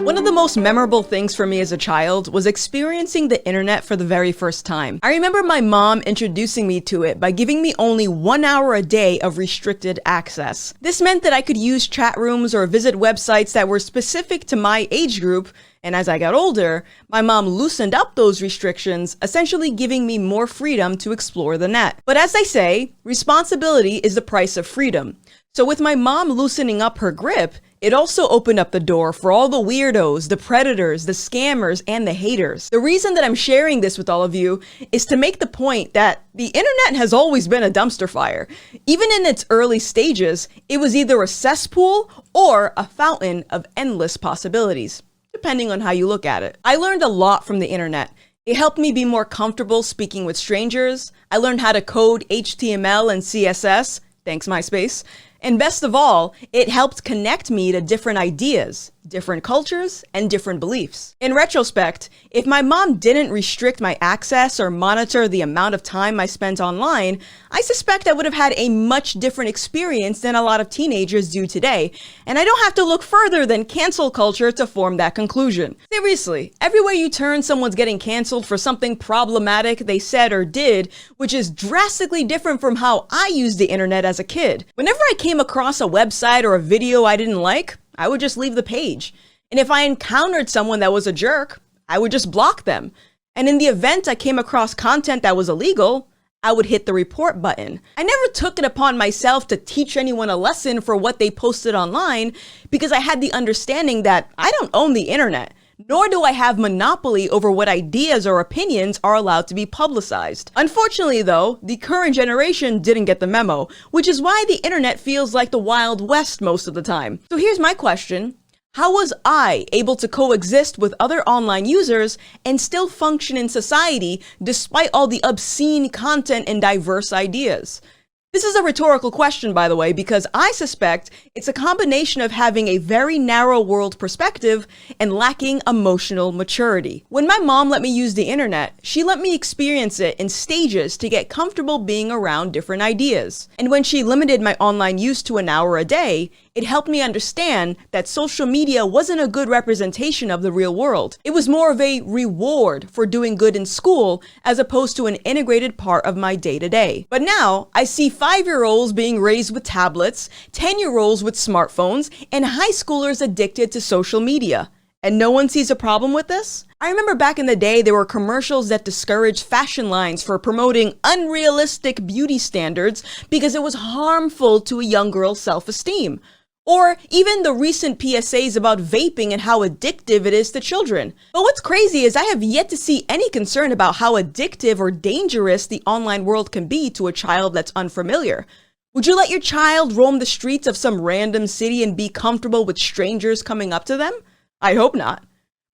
One of the most memorable things for me as a child was experiencing the internet for the very first time. I remember my mom introducing me to it by giving me only 1 hour a day of restricted access. This meant that I could use chat rooms or visit websites that were specific to my age group, and as I got older, my mom loosened up those restrictions, essentially giving me more freedom to explore the net. But as they say, responsibility is the price of freedom. So with my mom loosening up her grip, it also opened up the door for all the weirdos, the predators, the scammers, and the haters. The reason that I'm sharing this with all of you is to make the point that the internet has always been a dumpster fire. Even in its early stages, it was either a cesspool or a fountain of endless possibilities, depending on how you look at it. I learned a lot from the internet. It helped me be more comfortable speaking with strangers. I learned how to code HTML and CSS, thanks MySpace. And best of all, it helped connect me to different ideas, different cultures, and different beliefs. In retrospect, if my mom didn't restrict my access or monitor the amount of time I spent online, I suspect I would have had a much different experience than a lot of teenagers do today, and I don't have to look further than cancel culture to form that conclusion. Seriously, everywhere you turn, someone's getting canceled for something problematic they said or did, which is drastically different from how I used the internet as a kid. Whenever I came across a website or a video I didn't like, I would just leave the page. And if I encountered someone that was a jerk, I would just block them. And in the event I came across content that was illegal, I would hit the report button. I never took it upon myself to teach anyone a lesson for what they posted online because I had the understanding that I don't own the internet, nor do I have monopoly over what ideas or opinions are allowed to be publicized. Unfortunately though, the current generation didn't get the memo, which is why the internet feels like the Wild West most of the time. So here's my question. How was I able to coexist with other online users and still function in society despite all the obscene content and diverse ideas? This is a rhetorical question, by the way, because I suspect it's a combination of having a very narrow world perspective and lacking emotional maturity. When my mom let me use the internet, she let me experience it in stages to get comfortable being around different ideas. And when she limited my online use to 1 hour a day, it helped me understand that social media wasn't a good representation of the real world. It was more of a reward for doing good in school as opposed to an integrated part of my day-to-day. But now, I see 5-year-olds being raised with tablets, 10-year-olds with smartphones, and high schoolers addicted to social media. And no one sees a problem with this? I remember back in the day, there were commercials that discouraged fashion lines for promoting unrealistic beauty standards because it was harmful to a young girl's self-esteem. Or even the recent PSAs about vaping and how addictive it is to children. But what's crazy is I have yet to see any concern about how addictive or dangerous the online world can be to a child that's unfamiliar. Would you let your child roam the streets of some random city and be comfortable with strangers coming up to them? I hope not.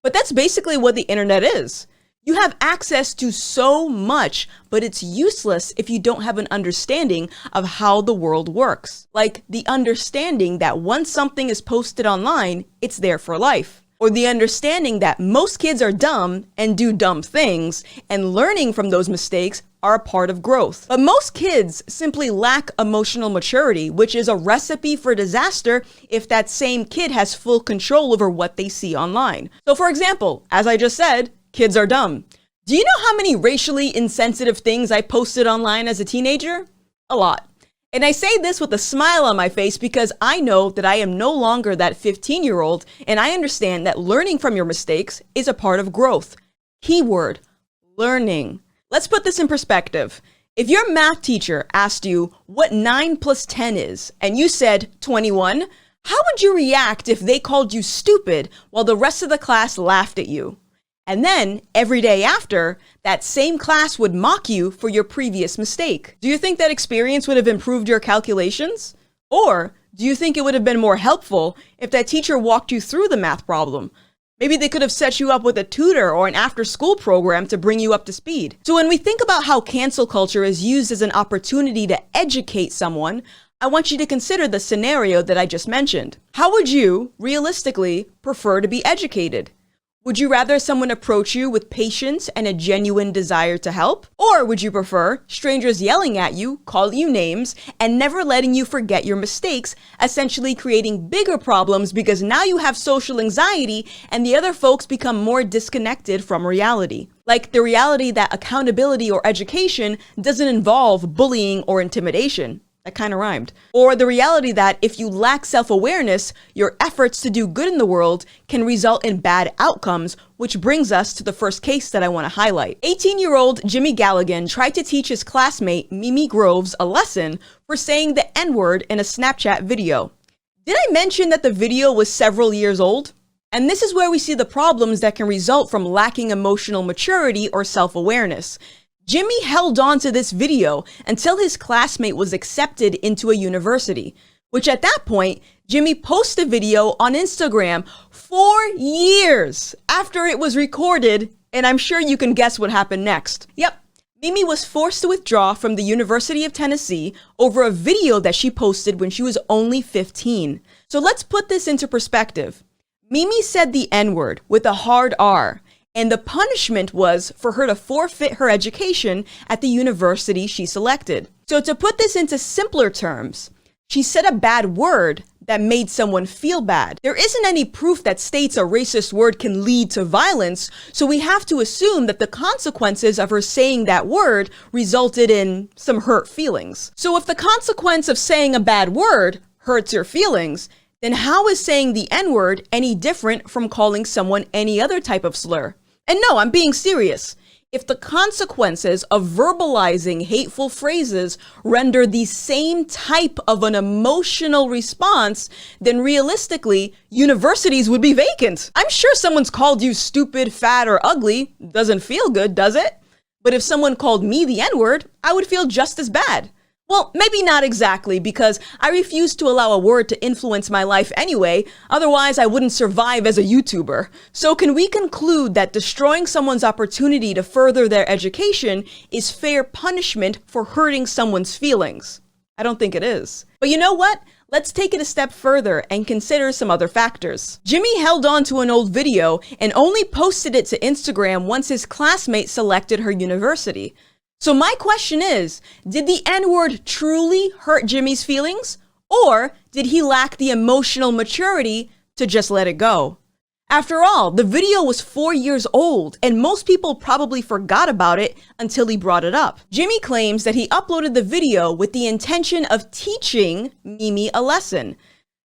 But that's basically what the internet is. You have access to so much, but it's useless if you don't have an understanding of how the world works. Like the understanding that once something is posted online, it's there for life. Or the understanding that most kids are dumb and do dumb things, and learning from those mistakes are a part of growth. But most kids simply lack emotional maturity, which is a recipe for disaster if that same kid has full control over what they see online. So for example, as I just said, kids are dumb. Do you know how many racially insensitive things I posted online as a teenager? A lot. And I say this with a smile on my face because I know that I am no longer that 15-year-old, and I understand that learning from your mistakes is a part of growth. Keyword, learning. Let's put this in perspective. If your math teacher asked you what 9 plus 10 is, and you said 21, how would you react if they called you stupid while the rest of the class laughed at you? And then, every day after, that same class would mock you for your previous mistake. Do you think that experience would have improved your calculations? Or do you think it would have been more helpful if that teacher walked you through the math problem? Maybe they could have set you up with a tutor or an after-school program to bring you up to speed. So when we think about how cancel culture is used as an opportunity to educate someone, I want you to consider the scenario that I just mentioned. How would you, realistically, prefer to be educated? Would you rather someone approach you with patience and a genuine desire to help? Or would you prefer strangers yelling at you, calling you names, and never letting you forget your mistakes, essentially creating bigger problems because now you have social anxiety and the other folks become more disconnected from reality? Like the reality that accountability or education doesn't involve bullying or intimidation. That kind of rhymed. Or the reality that if you lack self-awareness, your efforts to do good in the world can result in bad outcomes, which brings us to the first case that I want to highlight. 18-year-old Jimmy Galligan tried to teach his classmate Mimi Groves a lesson for saying the N-word in a Snapchat video. Did I mention that the video was several years old? And this is where we see the problems that can result from lacking emotional maturity or self-awareness. Jimmy held on to this video until his classmate was accepted into a university, which at that point, Jimmy posted the video on Instagram 4 years after it was recorded, and I'm sure you can guess what happened next. Yep, Mimi was forced to withdraw from the University of Tennessee over a video that she posted when she was only 15. So let's put this into perspective. Mimi said the N-word with a hard R, and the punishment was for her to forfeit her education at the university she selected. So to put this into simpler terms, she said a bad word that made someone feel bad. There isn't any proof that states a racist word can lead to violence, so we have to assume that the consequences of her saying that word resulted in some hurt feelings. So if the consequence of saying a bad word hurts your feelings, then how is saying the N-word any different from calling someone any other type of slur? And no, I'm being serious. If the consequences of verbalizing hateful phrases render the same type of an emotional response, then realistically, universities would be vacant. I'm sure someone's called you stupid, fat, or ugly. Doesn't feel good, does it? But if someone called me the N-word, I would feel just as bad. Well, maybe not exactly, because I refuse to allow a word to influence my life anyway, otherwise I wouldn't survive as a YouTuber. So can we conclude that destroying someone's opportunity to further their education is fair punishment for hurting someone's feelings? I don't think it is. But you know what? Let's take it a step further and consider some other factors. Jimmy held on to an old video and only posted it to Instagram once his classmate selected her university. So my question is, did the N-word truly hurt Jimmy's feelings? Or did he lack the emotional maturity to just let it go? After all, the video was 4 years old, and most people probably forgot about it until he brought it up. Jimmy claims that he uploaded the video with the intention of teaching Mimi a lesson.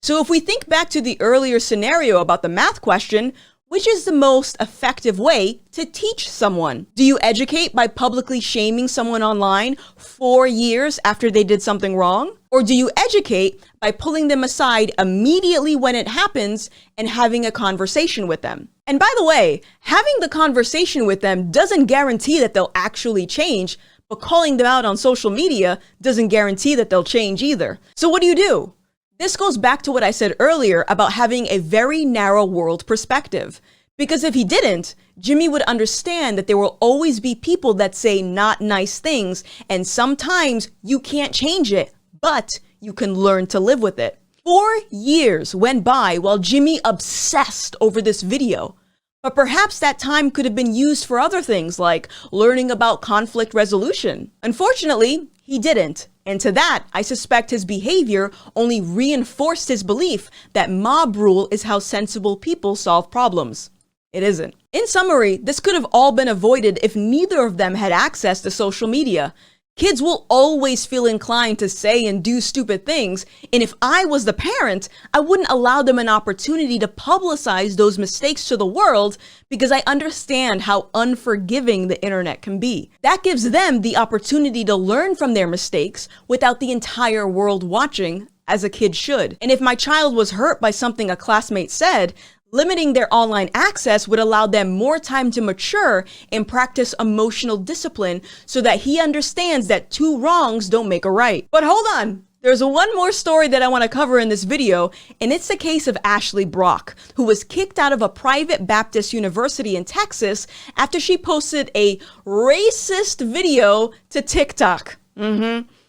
So if we think back to the earlier scenario about the math question, which is the most effective way to teach someone? Do you educate by publicly shaming someone online 4 years after they did something wrong? Or do you educate by pulling them aside immediately when it happens and having a conversation with them? And by the way, having the conversation with them doesn't guarantee that they'll actually change, but calling them out on social media doesn't guarantee that they'll change either. So what do? This goes back to what I said earlier about having a very narrow world perspective. Because if he didn't, Jimmy would understand that there will always be people that say not nice things, and sometimes you can't change it, but you can learn to live with it. 4 years went by while Jimmy obsessed over this video. But perhaps that time could have been used for other things like learning about conflict resolution. Unfortunately, he didn't. And to that, I suspect his behavior only reinforced his belief that mob rule is how sensible people solve problems. It isn't. In summary, this could have all been avoided if neither of them had access to social media. Kids will always feel inclined to say and do stupid things, and if I was the parent, I wouldn't allow them an opportunity to publicize those mistakes to the world because I understand how unforgiving the internet can be. That gives them the opportunity to learn from their mistakes without the entire world watching, as a kid should. And if my child was hurt by something a classmate said, limiting their online access would allow them more time to mature and practice emotional discipline so that he understands that 2 wrongs don't make a right. But hold on, there's one more story that I want to cover in this video, and it's the case of Ashley Brock, who was kicked out of a private Baptist university in Texas after she posted a racist video to TikTok.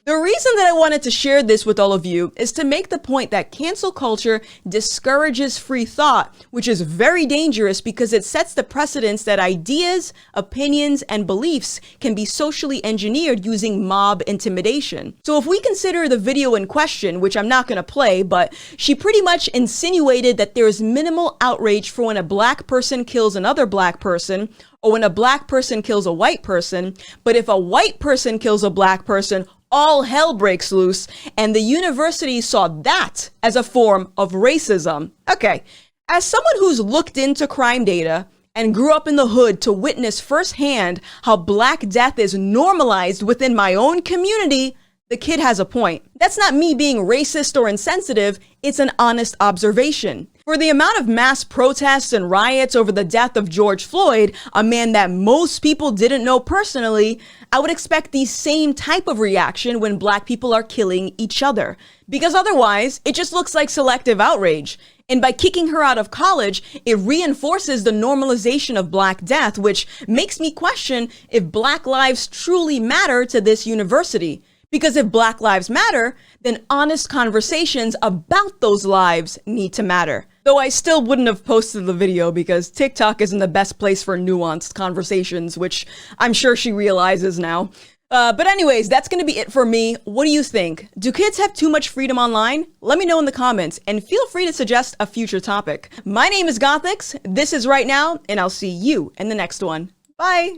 The reason that I wanted to share this with all of you is to make the point that cancel culture discourages free thought, which is very dangerous because it sets the precedence that ideas, opinions, and beliefs can be socially engineered using mob intimidation. So if we consider the video in question, which I'm not going to play, but she pretty much insinuated that there is minimal outrage for when a black person kills another black person, or when a black person kills a white person, but if a white person kills a black person, all hell breaks loose, and the university saw that as a form of racism. Okay, as someone who's looked into crime data and grew up in the hood to witness firsthand how Black death is normalized within my own community, the kid has a point. That's not me being racist or insensitive, it's an honest observation. For the amount of mass protests and riots over the death of George Floyd, a man that most people didn't know personally, I would expect the same type of reaction when Black people are killing each other. Because otherwise, it just looks like selective outrage. And by kicking her out of college, it reinforces the normalization of Black death, which makes me question if Black lives truly matter to this university. Because if Black lives matter, then honest conversations about those lives need to matter. Though I still wouldn't have posted the video because TikTok isn't the best place for nuanced conversations, which I'm sure she realizes now. But anyways, that's gonna be it for me. What do you think? Do kids have too much freedom online? Let me know in the comments and feel free to suggest a future topic. My name is Gothix, this is Right Now, and I'll see you in the next one. Bye!